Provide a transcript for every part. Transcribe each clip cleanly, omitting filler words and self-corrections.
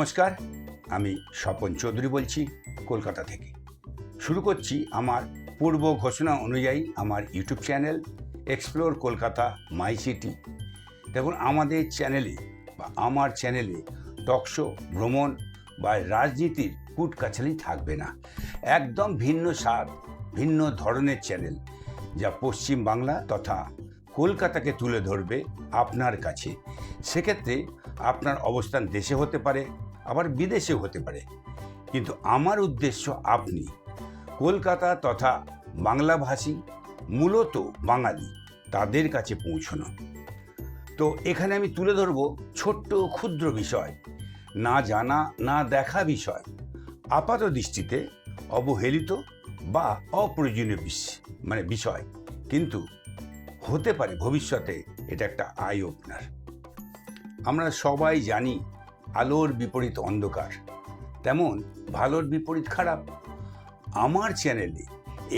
নমস্কার, আমি স্বপন চৌধুরী বলছি কলকাতা থেকে। শুরু করছি আমার পূর্ব ঘোষণা অনুযায়ী আমার ইউটিউব চ্যানেল এক্সপ্লোর কলকাতা মাই সিটি। দেখুন, আমাদের চ্যানেলে বা আমার চ্যানেলে টকশো, ভ্রমণ বা রাজনীতির কুটকাছালি থাকবে না। একদম ভিন্ন স্বাদ, ভিন্ন ধরনের চ্যানেল, যা পশ্চিম বাংলা তথা কলকাতাকে তুলে ধরবে আপনার কাছে। সেক্ষেত্রে আপনার অবস্থান দেশে হতে পারে, আবার বিদেশেও হতে পারে, কিন্তু আমার উদ্দেশ্য আপনি কলকাতা তথা বাংলাভাষী, মূলত বাঙালি, তাদের কাছে পৌঁছানো। তো এখানে আমি তুলে ধরব ছোট্ট ক্ষুদ্র বিষয়, না জানা না দেখা বিষয়, আপাত দৃষ্টিতে অবহেলিত বা অপ্রয়োজনীয় বিষয়, কিন্তু হতে পারে ভবিষ্যতে এটা একটা আই ওপেনার। আমরা সবাই জানি আলোর বিপরীত অন্ধকার, তেমন ভালোর বিপরীত খারাপ। আমার চ্যানেলে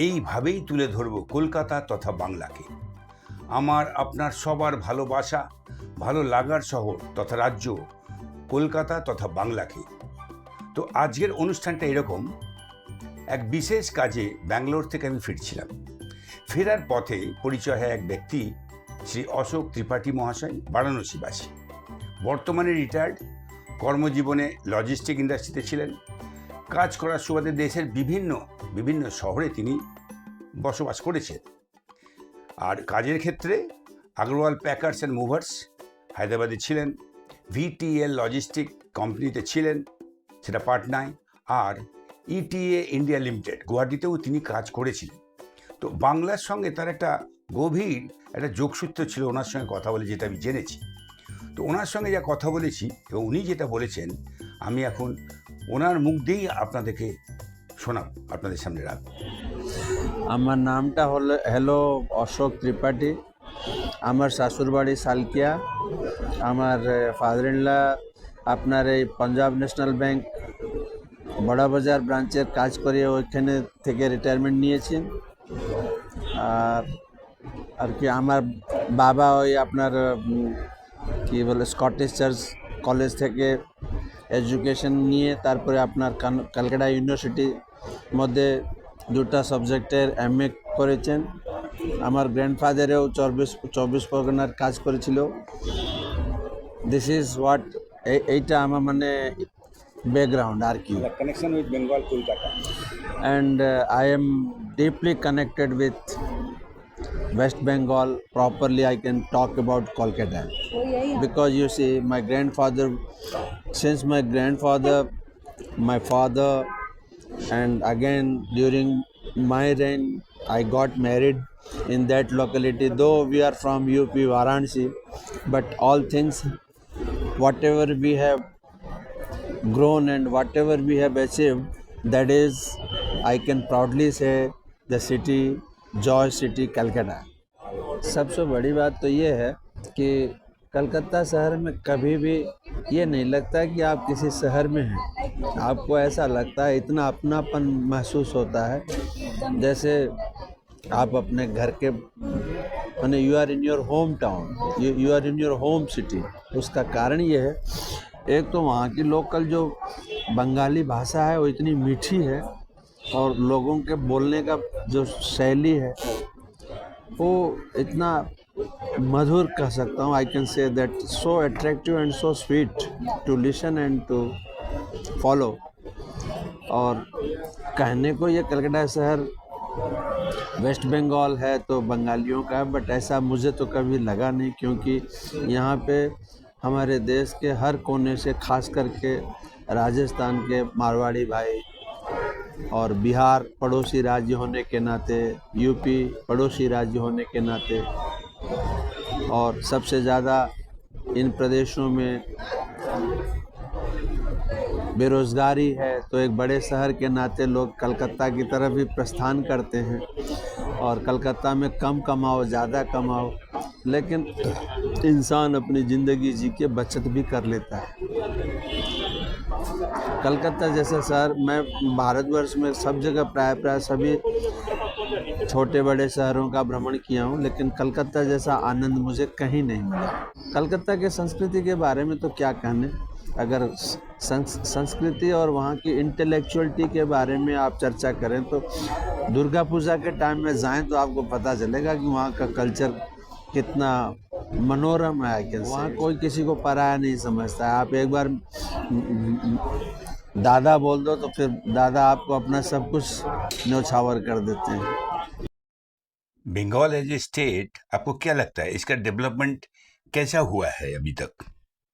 এইভাবেই তুলে ধরব কলকাতা তথা বাংলাকে, আমার আপনার সবার ভালোবাসা, ভালো লাগার শহর তথা রাজ্য কলকাতা তথা বাংলাকে। তো আজকের অনুষ্ঠানটা এরকম, এক বিশেষ কাজে ব্যাঙ্গালোর থেকে আমি ফিরছিলাম। ফেরার পথে পরিচয় হয় এক ব্যক্তি, শ্রী অশোক ত্রিপাঠী মহাশয়, বারাণসীবাসী, বর্তমানে রিটায়ার্ড। কর্মজীবনে লজিস্টিক ইন্ডাস্ট্রিতে ছিলেন। কাজ করার সুবাদে দেশের বিভিন্ন শহরে তিনি বসবাস করেছেন। আর কাজের ক্ষেত্রে আগরওয়াল প্যাকার্স অ্যান্ড মুভার্স হায়দ্রাবাদে ছিলেন, ভিটিএল লজিস্টিক কোম্পানিতে ছিলেন, সেটা পাটনায়, আর ইটিএ ইন্ডিয়া লিমিটেড গুয়াহাটিতেও তিনি কাজ করেছিলেন। তো বাংলার সঙ্গে তার একটা গভীর একটা যোগসূত্র ছিল। ওনার সঙ্গে কথা বলে যেটা আমি জেনেছি, তো ওনার সঙ্গে যা কথা বলেছি এবং উনি যেটা বলেছেন, আমি এখন ওনার মুখ দিয়েই আপনাদেরকে শোনাব, আপনাদের সামনে রাখব। আমার নামটা হলো অশোক ত্রিপাঠী। আমার শ্বশুরবাড়ি সালকিয়া। আমার ফাদার ইন ল আপনার এই পাঞ্জাব ন্যাশনাল ব্যাংক বড়া বাজার ব্রাঞ্চের কাজ করে ওইখানে থেকে রিটায়ারমেন্ট নিয়েছেন। আর কি আমার বাবা ওই আপনার কি বলে স্কটিশ চার্চ কলেজ থেকে এডুকেশন নিয়ে তারপরে আপনার ক্যালকাটা ইউনিভার্সিটির মধ্যে দুটা সাবজেক্টের এমএ করেছেন। আমার গ্র্যান্ডফাদারেও চব্বিশ পরগনার কাজ করেছিল। দিস ইজ হোয়াট, এইটা আমার মানে ব্যাকগ্রাউন্ড আর কি। Connection with Bengal, Kolkata, and I am deeply connected with West Bengal. Properly I can talk about Kolkata because you see my grandfather, since my grandfather, my father, and again during my reign I got married in that locality. Though we are from UP Varanasi, but all things whatever we have grown and whatever we have achieved, that is I can proudly say the city, Joy City, Calcutta. सबसे बड़ी बात तो ये है कि कलकत्ता शहर में कभी भी ये नहीं लगता कि आप किसी शहर में हैं। आपको ऐसा लगता है, इतना अपनापन महसूस होता है जैसे आप अपने घर के माने you are in your home town, you are in your home city. उसका कारण ये है, एक तो वहाँ की लोकल जो बंगाली भाषा है वो इतनी मीठी है, और लोगों के बोलने का जो शैली है वो इतना मधुर कह सकता हूँ। I can say that so attractive and so sweet to listen and to follow. और कहने को ये कलकत्ता शहर वेस्ट बंगाल है तो बंगालियों का है, बट ऐसा मुझे तो कभी लगा नहीं, क्योंकि यहाँ पे हमारे देश के हर कोने से, खास करके राजस्थान के मारवाड़ी भाई, और बिहार पड़ोसी राज्य होने के नाते, यूपी पड़ोसी राज्य होने के नाते, और सबसे ज़्यादा इन प्रदेशों में बेरोज़गारी है, तो एक बड़े शहर के नाते लोग कलकत्ता की तरफ भी प्रस्थान करते हैं। और कलकत्ता में कम कमाओ ज़्यादा कमाओ, लेकिन इंसान अपनी ज़िंदगी जी के बचत भी कर लेता है। कलकत्ता जैसा शहर, मैं भारतवर्ष में सब जगह प्राय सभी छोटे बड़े शहरों का भ्रमण किया हूँ, लेकिन कलकत्ता जैसा आनंद मुझे कहीं नहीं मिला। कलकत्ता के संस्कृति के बारे में तो क्या कहने, अगर संस्कृति और वहाँ की इंटेलेक्चुअलिटी के बारे में आप चर्चा करें तो दुर्गा पूजा के टाइम में जाएं तो आपको पता चलेगा कि वहाँ का कल्चर कितना मनोरम है। वहाँ कोई किसी को पराया नहीं समझता है। आप एक बार दादा बोल दो तो फिर दादा आपको अपना सब कुछ न्यौछावर कर देते हैं। बंगाल एज ए स्टेट आपको क्या लगता है इसका डेवलपमेंट कैसा हुआ है अभी तक?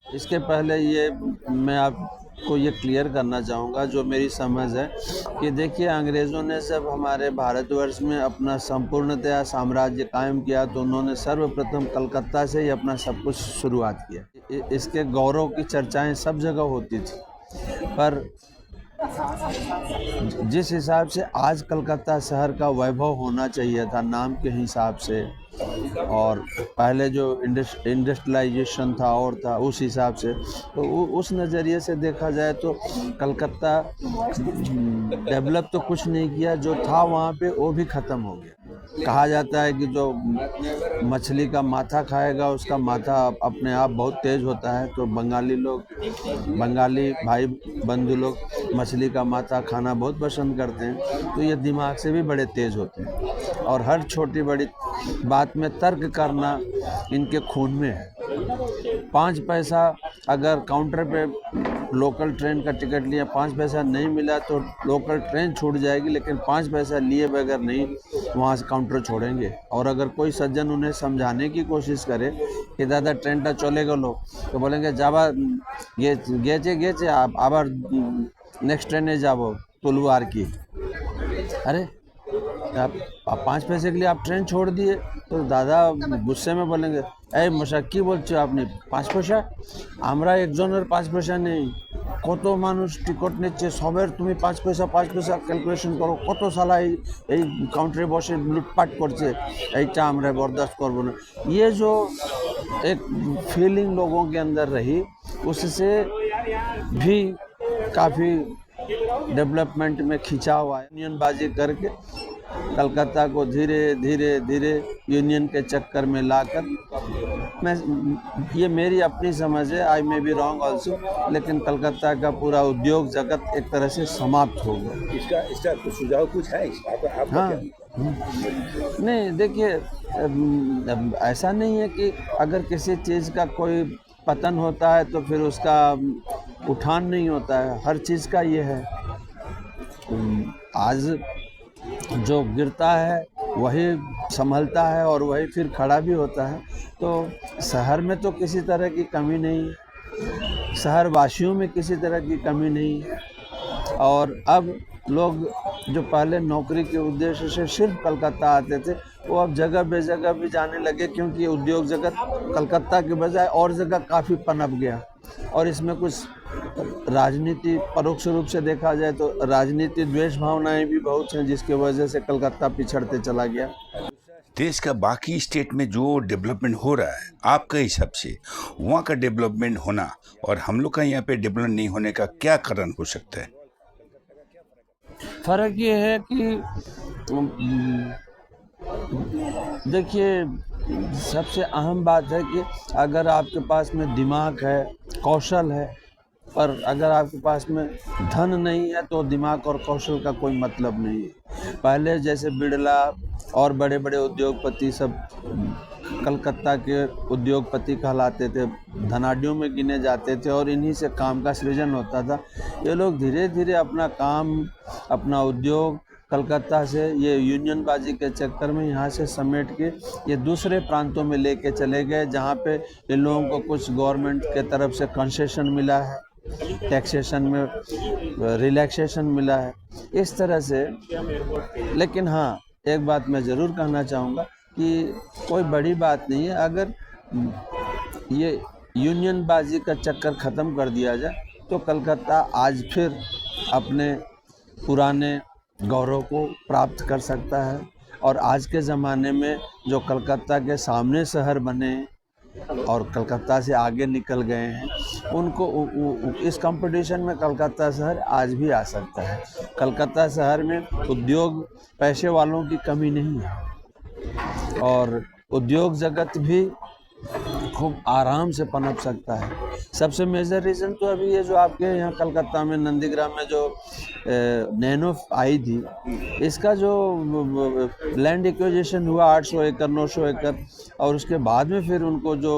इसके पहले ये मैं आपको ये क्लियर करना चाहूँगा, जो मेरी समझ है कि देखिए, अंग्रेज़ों ने जब हमारे भारतवर्ष में अपना संपूर्णतया साम्राज्य कायम किया तो उन्होंने सर्वप्रथम कलकत्ता से ही अपना सब कुछ शुरुआत किया। इसके गौरव की चर्चाएं सब जगह होती थी, पर जिस हिसाब से आज कलकत्ता शहर का वैभव होना चाहिए था नाम के हिसाब से, और पहले जो इंडस्ट्रियलाइजेशन था और था उस हिसाब से, तो उस नज़रिए से देखा जाए तो कलकत्ता डेवलप तो कुछ नहीं किया, जो था वहाँ पे वो भी ख़त्म हो गया। कहा जाता है कि जो मछली का माथा खाएगा उसका माथा अपने आप बहुत तेज़ होता है, तो बंगाली भाई बंधु लोग मछली का माथा खाना बहुत पसंद करते हैं, तो ये दिमाग से भी बड़े तेज़ होते हैं और हर छोटी बड़ी बात में तर्क करना इनके खून में है। 5 पैसा अगर काउंटर पे लोकल ट्रेन का टिकट लिया, 5 पैसा नहीं मिला तो लोकल ट्रेन छूट जाएगी, लेकिन 5 पैसा लिए बगैर नहीं वहाँ से काउंटर छोड़ेंगे। और अगर कोई सज्जन उन्हें समझाने की कोशिश करे कि दादा ट्रेनटा चले गलो, तो बोलेंगे जाबा गेचे आबार नेक्स्ट ट्रेने जाबो तुलवार की। अरे आप 5 पैसे के लिए आप ट्रेन छोड़ दिए, तो दादा गुस्से में बोलेंगे, এই মশা কি বলছো আপনি 5 পয়সা? আমরা একজনের 5 পয়সা নেই, কত মানুষ টিকিট নিচ্ছে, সবের তুমি 5 পয়সা ক্যালকুলেশন করো, কত সালা এই কাউন্টারে বসে লুটপাট করছে, এইটা আমরা বরদাস্ত করব না। ये जो एक फीलिंग लोगों के अंदर रही, उससे भी काफ़ी डेवलपमेंट में खिंचाव आया। यूनियनबाजी करके कलकत्ता को धीरे धीरे यूनियन के चक्कर में लाकर, ये मेरी अपनी समझ है, आई मे बी रॉन्ग ऑल्सो, लेकिन कलकत्ता का पूरा उद्योग जगत एक तरह से समाप्त हो गया। इसका कुछ सुझाव कुछ है? हाँ, नहीं देखिए, ऐसा नहीं है कि अगर किसी चीज़ का कोई पतन होता है तो फिर उसका उठान नहीं होता है, हर चीज़ का ये है। आज जो गिरता है वही संभलता है और वही फिर खड़ा भी होता है। तो शहर में तो किसी तरह की कमी नहीं है, शहर वासियों में किसी तरह की कमी नहीं है। और अब लोग जो पहले नौकरी के उद्देश्य से सिर्फ कलकत्ता आते थे, वो अब जगह बेजगह भी जाने लगे, क्योंकि उद्योग जगत कलकत्ता के बजाय और जगह काफ़ी पनप गया। और इसमें कुछ राजनीति, परोक्ष रूप से देखा जाए तो राजनीति द्वेष भावनाएं भी बहुत हैं, जिसकी वजह से कलकत्ता पिछड़ते चला गया। देश का बाकी स्टेट में जो डेवलपमेंट हो रहा है, आपके हिसाब से वहाँ का डेवलपमेंट होना और हम लोग का यहाँ पे डेवलपमेंट नहीं होने का क्या कारण हो सकता है? फर्क ये है कि देखिए, सबसे अहम बात है कि अगर आपके पास में दिमाग है, कौशल है, पर अगर आपके पास में धन नहीं है तो दिमाग और कौशल का कोई मतलब नहीं है। पहले जैसे बिड़ला और बड़े बड़े उद्योगपति सब कलकत्ता के उद्योगपति कहलाते थे, धनाढ़ियों में गिने जाते थे और इन्हीं से काम का सृजन होता था। ये लोग धीरे धीरे अपना काम, अपना उद्योग कलकत्ता से ये यूनियनबाजी के चक्कर में यहाँ से समेट के ये दूसरे प्रांतों में लेके चले गए, जहाँ पे इन लोगों को कुछ गवर्नमेंट के तरफ से कंसेशन मिला है, टैक्सेशन में रिलैक्सेशन मिला है, इस तरह से। लेकिन हाँ, एक बात मैं ज़रूर कहना चाहूँगा कि कोई बड़ी बात नहीं है, अगर ये यूनियनबाजी का चक्कर ख़त्म कर दिया जाए तो कलकत्ता आज फिर अपने पुराने गौरव को प्राप्त कर सकता है। और आज के ज़माने में जो कलकत्ता के सामने शहर बने और कलकत्ता से आगे निकल गए हैं, उनको इस कंपटीशन में कलकत्ता शहर आज भी आ सकता है। कलकत्ता शहर में उद्योग पैसे वालों की कमी नहीं है और उद्योग जगत भी खूब आराम से पनप सकता है। सबसे मेजर रीज़न तो अभी ये जो आपके यहाँ कलकत्ता में नंदीग्राम में जो नैनो आई थी, इसका जो लैंड एक्विजिशन हुआ 800 एकड़ 900 एकड़, और उसके बाद में फिर उनको जो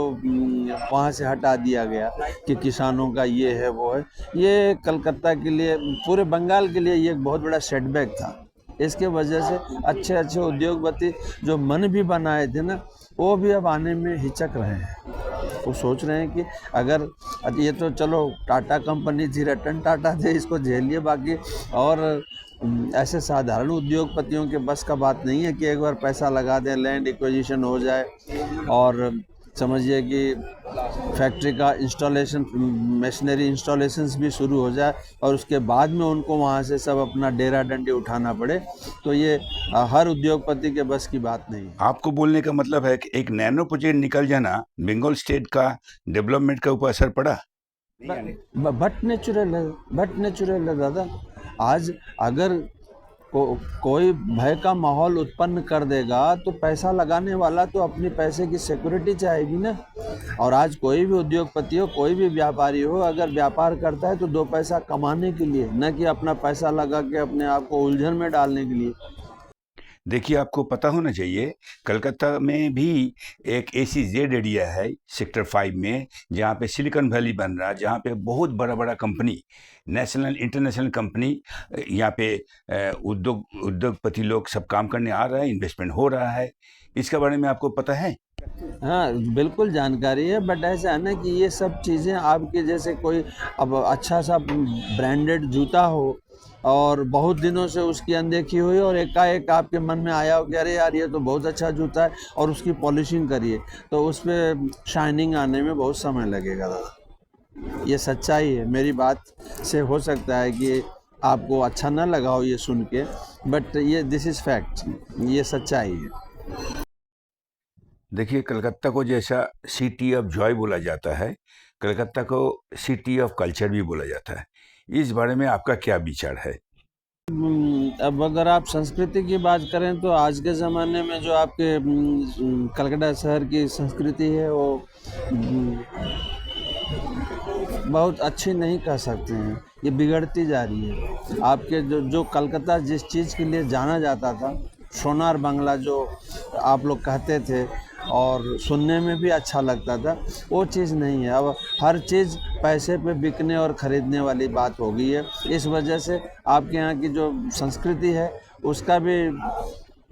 वहाँ से हटा दिया गया कि किसानों का ये है वो है, ये कलकत्ता के लिए, पूरे बंगाल के लिए ये एक बहुत बड़ा सेटबैक था। इसके वजह से अच्छे अच्छे उद्योगपति जो मन भी बनाए थे ना, वो भी अब आने में हिचक रहे हैं। वो सोच रहे हैं कि अगर ये तो चलो टाटा कंपनी थी, रतन टाटा थे, इसको झेलिए, बाकी और ऐसे साधारण उद्योगपतियों के बस का बात नहीं है कि एक बार पैसा लगा दें, लैंड एक्विजिशन हो जाए और समझिए कि फैक्ट्री का इंस्टॉलेशन, मशीनरी इंस्टॉलेशंस भी शुरू हो जाए और उसके बाद में उनको वहाँ से सब अपना डेरा डंडी उठाना पड़े, तो ये हर उद्योगपति के बस की बात नहीं है। आपको बोलने का मतलब है कि एक नैनो प्रोजेक्ट निकल जाना बंगाल स्टेट का डेवलपमेंट का ऊपर असर पड़ा? बट नेचुरल है दादा। आज अगर कोई भय का माहौल उत्पन्न कर देगा तो पैसा लगाने वाला तो अपनी पैसे की सिक्योरिटी चाहेगी ना। और आज कोई भी उद्योगपति हो, कोई भी व्यापारी हो, अगर व्यापार करता है तो दो पैसा कमाने के लिए, न कि अपना पैसा लगा के अपने आप को उलझन में डालने के लिए। देखिए, आपको पता होना चाहिए कलकत्ता में भी एक SEZ एरिया है सेक्टर 5 में, जहाँ पे सिलिकॉन वैली बन रहा है, जहाँ पे बहुत बड़ा बड़ा कंपनी, नेशनल इंटरनेशनल कंपनी, यहाँ पे उद्योगपति लोग सब काम करने आ रहा है, इन्वेस्टमेंट हो रहा है। इसके बारे में आपको पता है? हाँ, बिल्कुल जानकारी है, बट ऐसा है ना कि ये सब चीज़ें आपके जैसे कोई अब अच्छा सा ब्रांडेड जूता हो और बहुत दिनों से उसकी अनदेखी हुई और एकाएक आपके मन में आया हो कि अरे यार ये तो बहुत अच्छा जूता है, और उसकी पॉलिशिंग करिए तो उस पर शाइनिंग आने में बहुत समय लगेगा दादा। ये सच्चाई है। मेरी बात से हो सकता है कि आपको अच्छा ना लगा हो ये सुन के, बट ये दिस इज़ फैक्ट, ये सच्चाई है। देखिए, कलकत्ता को जैसा सिटी ऑफ जॉय बोला जाता है, कलकत्ता को सिटी ऑफ कल्चर भी बोला जाता है। इस बारे में आपका क्या विचार है? अब अगर आप संस्कृति की बात करें तो आज के ज़माने में जो आपके कलकत्ता शहर की संस्कृति है वो बहुत अच्छी नहीं कह सकते हैं, ये बिगड़ती जा रही है। आपके जो कलकत्ता जिस चीज़ के लिए जाना जाता था, सोनार बंगला जो आप लोग कहते थे और सुनने में भी अच्छा लगता था, वो चीज़ नहीं है। अब हर चीज़ पैसे पे बिकने और ख़रीदने वाली बात हो गई है। इस वजह से आपके यहाँ की जो संस्कृति है उसका भी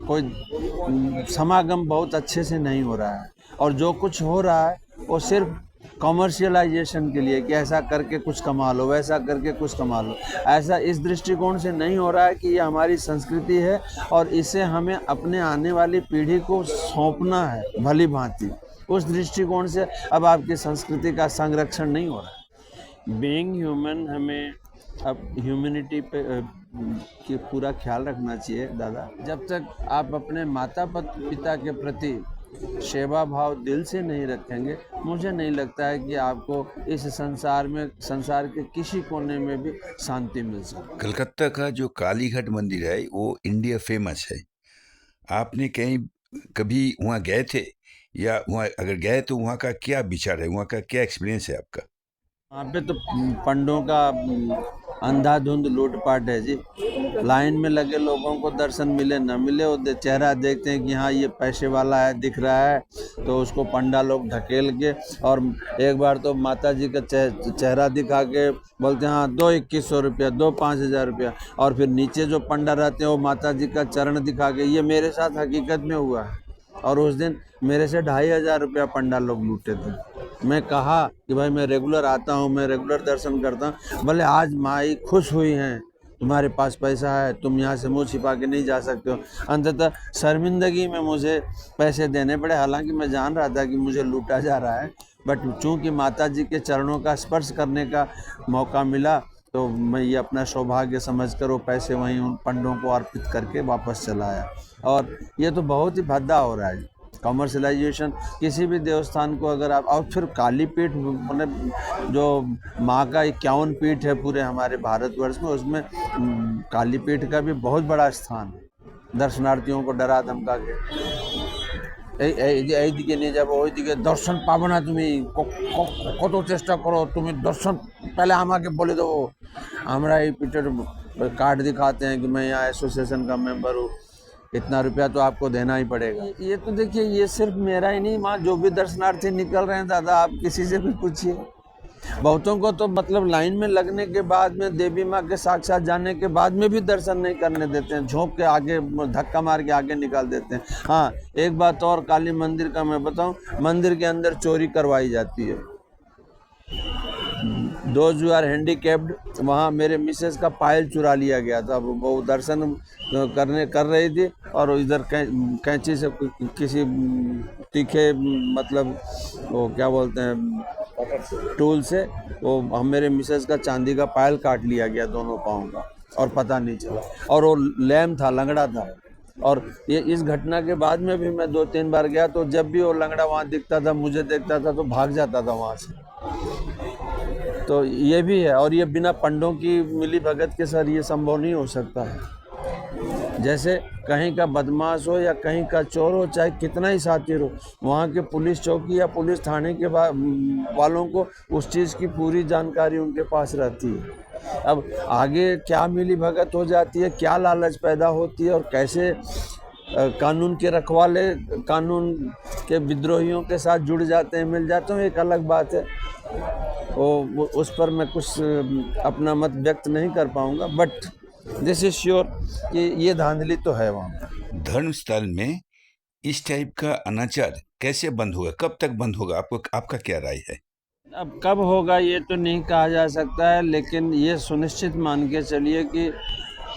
कोई समागम बहुत अच्छे से नहीं हो रहा है, और जो कुछ हो रहा है वो सिर्फ कमर्शियलाइजेशन के लिए कि ऐसा करके कुछ कमा लो, वैसा करके कुछ कमा लो। ऐसा इस दृष्टिकोण से नहीं हो रहा है कि ये हमारी संस्कृति है और इसे हमें अपने आने वाली पीढ़ी को सौंपना है भली भांति। उस दृष्टिकोण से अब आपकी संस्कृति का संरक्षण नहीं हो रहा है। बीइंग ह्यूमन, हमें अब ह्यूमैनिटी पे कि पूरा ख्याल रखना चाहिए दादा। जब तक आप अपने माता पिता के प्रति सेवा भाव दिल से नहीं रखेंगे, मुझे नहीं लगता है कि आपको इस संसार के किसी कोने में भी शांति मिल सकती। कलकत्ता का जो कालीघाट मंदिर है वो इंडिया फेमस है। आपने कहीं कभी वहाँ गए थे, या वहाँ अगर गए तो वहाँ का क्या विचार है, वहाँ का क्या एक्सपीरियंस है आपका? वहाँ पे तो पंडों का अंधाधुंध लूटपाट है जी। लाइन में लगे लोगों को दर्शन मिले न मिले, वो चेहरा देखते हैं कि हाँ ये पैसे वाला है, दिख रहा है, तो उसको पंडा लोग ढकेल के, और एक बार तो माता जी का चेहरा दिखा के बोलते हैं हाँ दो 2100 रुपया, दो 5000 रुपया, और फिर नीचे जो पंडा रहते हैं वो माता जी का चरण दिखा के, ये मेरे साथ हकीकत में हुआ है। और उस दिन मेरे से 2500 रुपया पंडा लोग लूटे थे। मैं कहा कि भाई मैं रेगुलर आता हूँ, मैं रेगुलर दर्शन करता हूँ। बोले आज माई खुश हुई हैं, तुम्हारे पास पैसा है, तुम यहाँ से मुँह छिपा के नहीं जा सकते हो। अंततः शर्मिंदगी में मुझे पैसे देने पड़े, हालांकि मैं जान रहा था कि मुझे लूटा जा रहा है, बट चूँकि माता जी के चरणों का स्पर्श करने का मौका मिला तो मैं ये अपना सौभाग्य समझकर वो पैसे वहीं उन पंडों को अर्पित करके वापस चला आया। और ये तो बहुत ही भद्दा हो रहा है कमर्शलाइजेशन। किसी भी देवस्थान को अगर आप, और फिर काली पीठ, मतलब जो माँ का 51 पीठ है पूरे हमारे भारतवर्ष में, उसमें काली पीठ का भी बहुत बड़ा स्थान है दर्शनार्थियों को डरा धमका के। এইদিকে নিয়ে যাবো, ওইদিকে দর্শন পাবো না তুমি, কত চেষ্টা করো তুমি দর্শন पहले আমাকে বলে দেবো। আমরা এই পিটের कार्ड दिखाते हैं कि मैं यहाँ एसोसिएशन का मेंबर हूँ, इतना रुपया तो आपको देना ही पड़ेगा। ये तो देखिए, ये सिर्फ मेरा ही नहीं, वहाँ जो भी दर्शनार्थी निकल रहे हैं दादा, आप किसी से भी पूछिए, बहुतों को तो मतलब लाइन में लगने के बाद में, देवी माँ के साक्षात जाने के बाद में भी दर्शन नहीं करने देते हैं, झोंक के आगे, धक्का मार के आगे निकाल देते हैं। हाँ, एक बात और काली मंदिर का मैं बताऊं, मंदिर के अंदर चोरी करवाई जाती है। दोज यू आर हैंडीकैप्ड, वहाँ मेरे मिसेस का पायल चुरा लिया गया था। वो दर्शन कर रही थी और इधर कैंची से किसी तीखे मतलब वो क्या बोलते हैं टूल से वो मेरे मिसेस का चांदी का पायल काट लिया गया दोनों पाँव का, और पता नहीं चला। और वो लैम था, लंगड़ा था। और ये इस घटना के बाद में भी मैं 2-3 बार गया, तो जब भी वो लंगड़ा वहाँ दिखता था, मुझे देखता था तो भाग जाता था वहाँ से। तो ये भी है, और ये बिना पंडों की मिली भगत के सर ये संभव नहीं हो सकता है। जैसे कहीं का बदमाश हो या कहीं का चोर हो, चाहे कितना ही सातिर हो, वहाँ के पुलिस चौकी या पुलिस थाने के वालों को उस चीज़ की पूरी जानकारी उनके पास रहती है। अब आगे क्या मिली भगत हो जाती है, क्या लालच पैदा होती है, और कैसे कानून के रखवाले कानून के विद्रोहियों के साथ जुड़ जाते हैं, मिल जाते हैं, एक अलग बात है। वो उस पर मैं कुछ अपना मत व्यक्त नहीं कर पाऊंगा, बट दिस इज श्योर कि ये धांधली तो है वहाँ पर। धर्म स्थल में इस टाइप का अनाचार कैसे बंद होगा, कब तक बंद होगा, आपका क्या राय है? अब कब होगा ये तो नहीं कहा जा सकता है, लेकिन ये सुनिश्चित मान के चलिए कि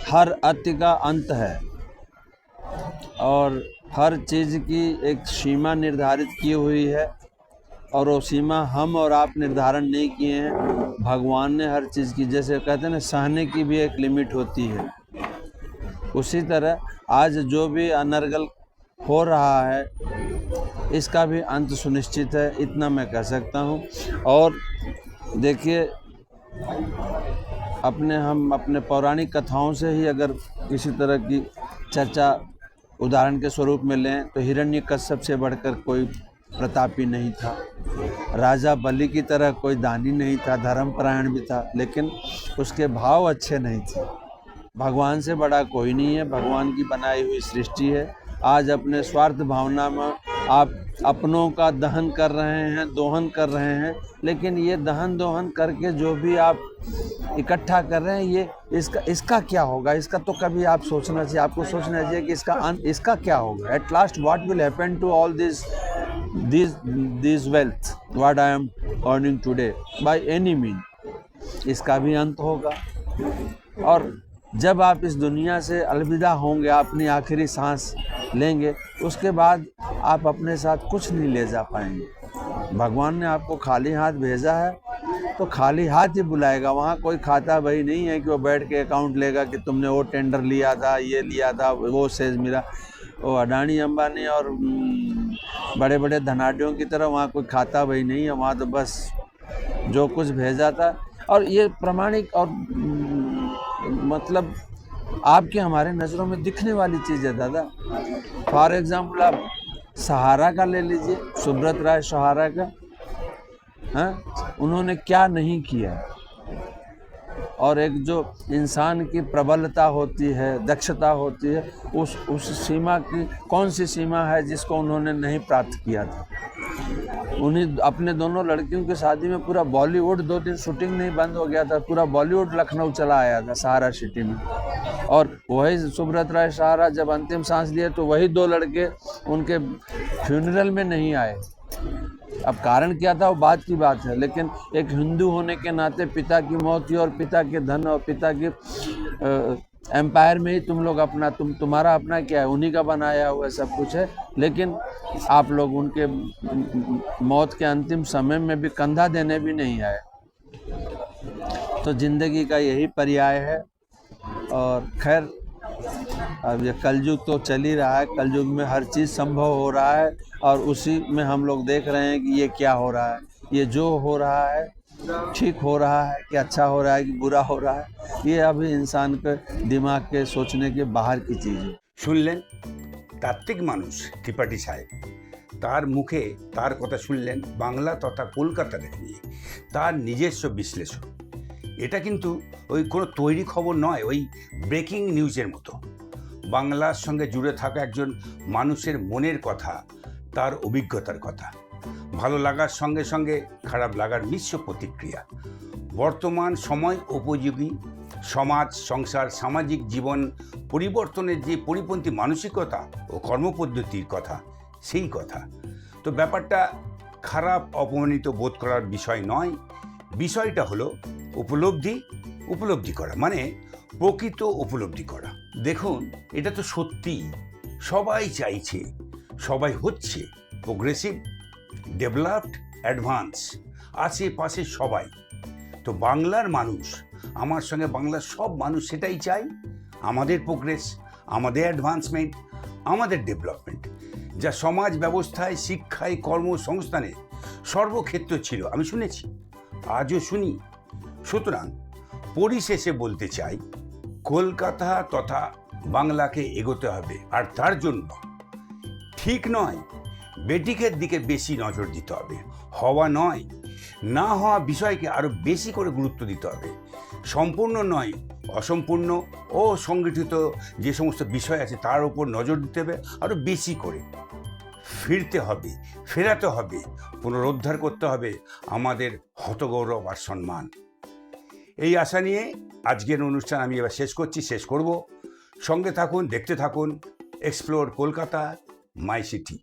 हर अति का अंत है, और हर चीज़ की एक सीमा निर्धारित की हुई है, और वो सीमा हम और आप निर्धारण नहीं किए हैं, भगवान ने हर चीज़ की, जैसे कहते हैं ना, सहने की भी एक लिमिट होती है। उसी तरह आज जो भी अनर्गल हो रहा है, इसका भी अंत सुनिश्चित है, इतना मैं कह सकता हूँ। और देखिए, हम अपने पौराणिक कथाओं से ही अगर किसी तरह की चर्चा उदाहरण के स्वरूप में लें, तो हिरण्यकश्यप से बढ़कर कोई प्रतापी नहीं था, राजा बलि की तरह कोई दानी नहीं था, धर्मपरायण भी था, लेकिन उसके भाव अच्छे नहीं थे। भगवान से बड़ा कोई नहीं है, भगवान की बनाई हुई सृष्टि है। आज अपने स्वार्थ भावना में आप अपनों का दहन कर रहे हैं, दोहन कर रहे हैं, लेकिन ये दहन दोहन करके जो भी आप इकट्ठा कर रहे हैं, ये इसका क्या होगा, इसका तो कभी आप सोचना चाहिए, आपको सोचना चाहिए कि इसका क्या होगा। At last what will happen to all this wealth what I am earning today by any mean, इसका भी अंत होगा। और जब आप इस दुनिया से अलविदा होंगे, अपनी आखिरी सांस लेंगे, उसके बाद आप अपने साथ कुछ नहीं ले जा पाएंगे। भगवान ने आपको खाली हाथ भेजा है, तो खाली हाथ ही बुलाएगा। वहाँ कोई खाता भाई नहीं है कि वो बैठ के अकाउंट लेगा कि तुमने वो टेंडर लिया था, ये लिया था, वो सेज मिला। वो अडानी अंबानी और बड़े बड़े धनाढ़ियों की तरह वहाँ कोई खाता भाई नहीं है। वहाँ तो बस जो कुछ भेजा था, और ये प्रमाणिक और मतलब आपके हमारे नज़रों में दिखने वाली चीज़ है दादा। फॉर एग्जाम्पल आप सहारा का ले लीजिए, सुब्रत राय सहारा का, हाँ, उन्होंने क्या नहीं किया। और एक जो इंसान की प्रबलता होती है, दक्षता होती है, उस सीमा की कौन सी सीमा है जिसको उन्होंने नहीं प्राप्त किया था। उन्हीं अपने दोनों लड़कियों की शादी में पूरा बॉलीवुड 2 दिन शूटिंग नहीं बंद हो गया था, पूरा बॉलीवुड लखनऊ चला आया था सहारा सिटी में। और वही सुब्रत राय सहारा जब अंतिम सांस लिए, तो वही 2 लड़के उनके फ्यूनरल में नहीं आए। अब कारण क्या था वो बात की बात है, लेकिन एक हिंदू होने के नाते पिता की मौत हुई, और पिता के धन और पिता के एम्पायर में ही तुम लोग अपना तुम्हारा अपना क्या है, उन्हीं का बनाया हुआ सब कुछ है। लेकिन आप लोग उनके मौत के अंतिम समय में भी कंधा देने भी नहीं आए। तो जिंदगी का यही पर्याय है। और खैर, अब ये कलयुग तो चल ही रहा है, कलयुग में हर चीज़ संभव हो रहा है, और उसी में हम लोग देख रहे हैं कि ये क्या हो रहा है, ये जो हो रहा है ठीक हो रहा है कि अच्छा हो रहा है कि बुरा हो रहा है, ये अभी इंसान के दिमाग के सोचने के बाहर की चीज़ है। শুনলেন তাত্ত্বিক মানুষ ত্রিপাঠী সাহেব। তার মুখে তার কথা শুনলেন বাংলা তথা কলকাতাকে নিয়ে তার নিজস্ব বিশ্লেষণ। এটা কিন্তু ওই কোনো তৈরি খবর নয়, ওই ব্রেকিং নিউজের মতো। বাংলার সঙ্গে জুড়ে থাকা একজন মানুষের মনের কথা, তার অভিজ্ঞতার কথা, ভালো লাগার সঙ্গে সঙ্গে খারাপ লাগার মিশ্র প্রতিক্রিয়া, বর্তমান সময় উপযোগী সমাজ সংসার সামাজিক জীবন পরিবর্তনের যে পরিপন্থী মানসিকতা ও কর্মপদ্ধতির কথা, সেই কথা। তো ব্যাপারটা খারাপ অপমানিত বোধ করার বিষয় নয়, বিষয়টা হলো উপলব্ধি করা, মানে প্রকৃত উপলব্ধি করা। দেখুন, এটা তো সত্যি, সবাই চাইছে, সবাই হচ্ছে প্রোগ্রেসিভ, ডেভেলপড, অ্যাডভান্স, আশেপাশে সবাই। তো বাংলার মানুষ, আমার সঙ্গে বাংলার সব মানুষ সেটাই চাই, আমাদের প্রোগ্রেস, আমাদের অ্যাডভান্সমেন্ট, আমাদের ডেভেলপমেন্ট, যা সমাজ ব্যবস্থায়, শিক্ষায়, কর্মসংস্থানে সর্বক্ষেত্র ছিল, আমি শুনেছি, আজও শুনি। সুতরাং পরিশেষে বলতে চাই, কলকাতা তথা বাংলাকে এগোতে হবে, আর তার জন্য ঠিক নয় বেটিকের দিকে বেশি নজর দিতে হবে, হওয়া নয় না হওয়া বিষয়কে আরও বেশি করে গুরুত্ব দিতে হবে, সম্পূর্ণ নয় অসম্পূর্ণ ও সংগঠিত যে সমস্ত বিষয় আছে তার উপর নজর দিতে হবে আরও বেশি করে। ফিরতে হবে, ফেরাতে হবে, পুনরুদ্ধার করতে হবে আমাদের হতগৌরব আর সম্মান। এই আশা নিয়ে আজকের অনুষ্ঠান আমি এবার শেষ করব। সঙ্গে থাকুন, দেখতে থাকুন এক্সপ্লোর কলকাতা, মাই সিটি।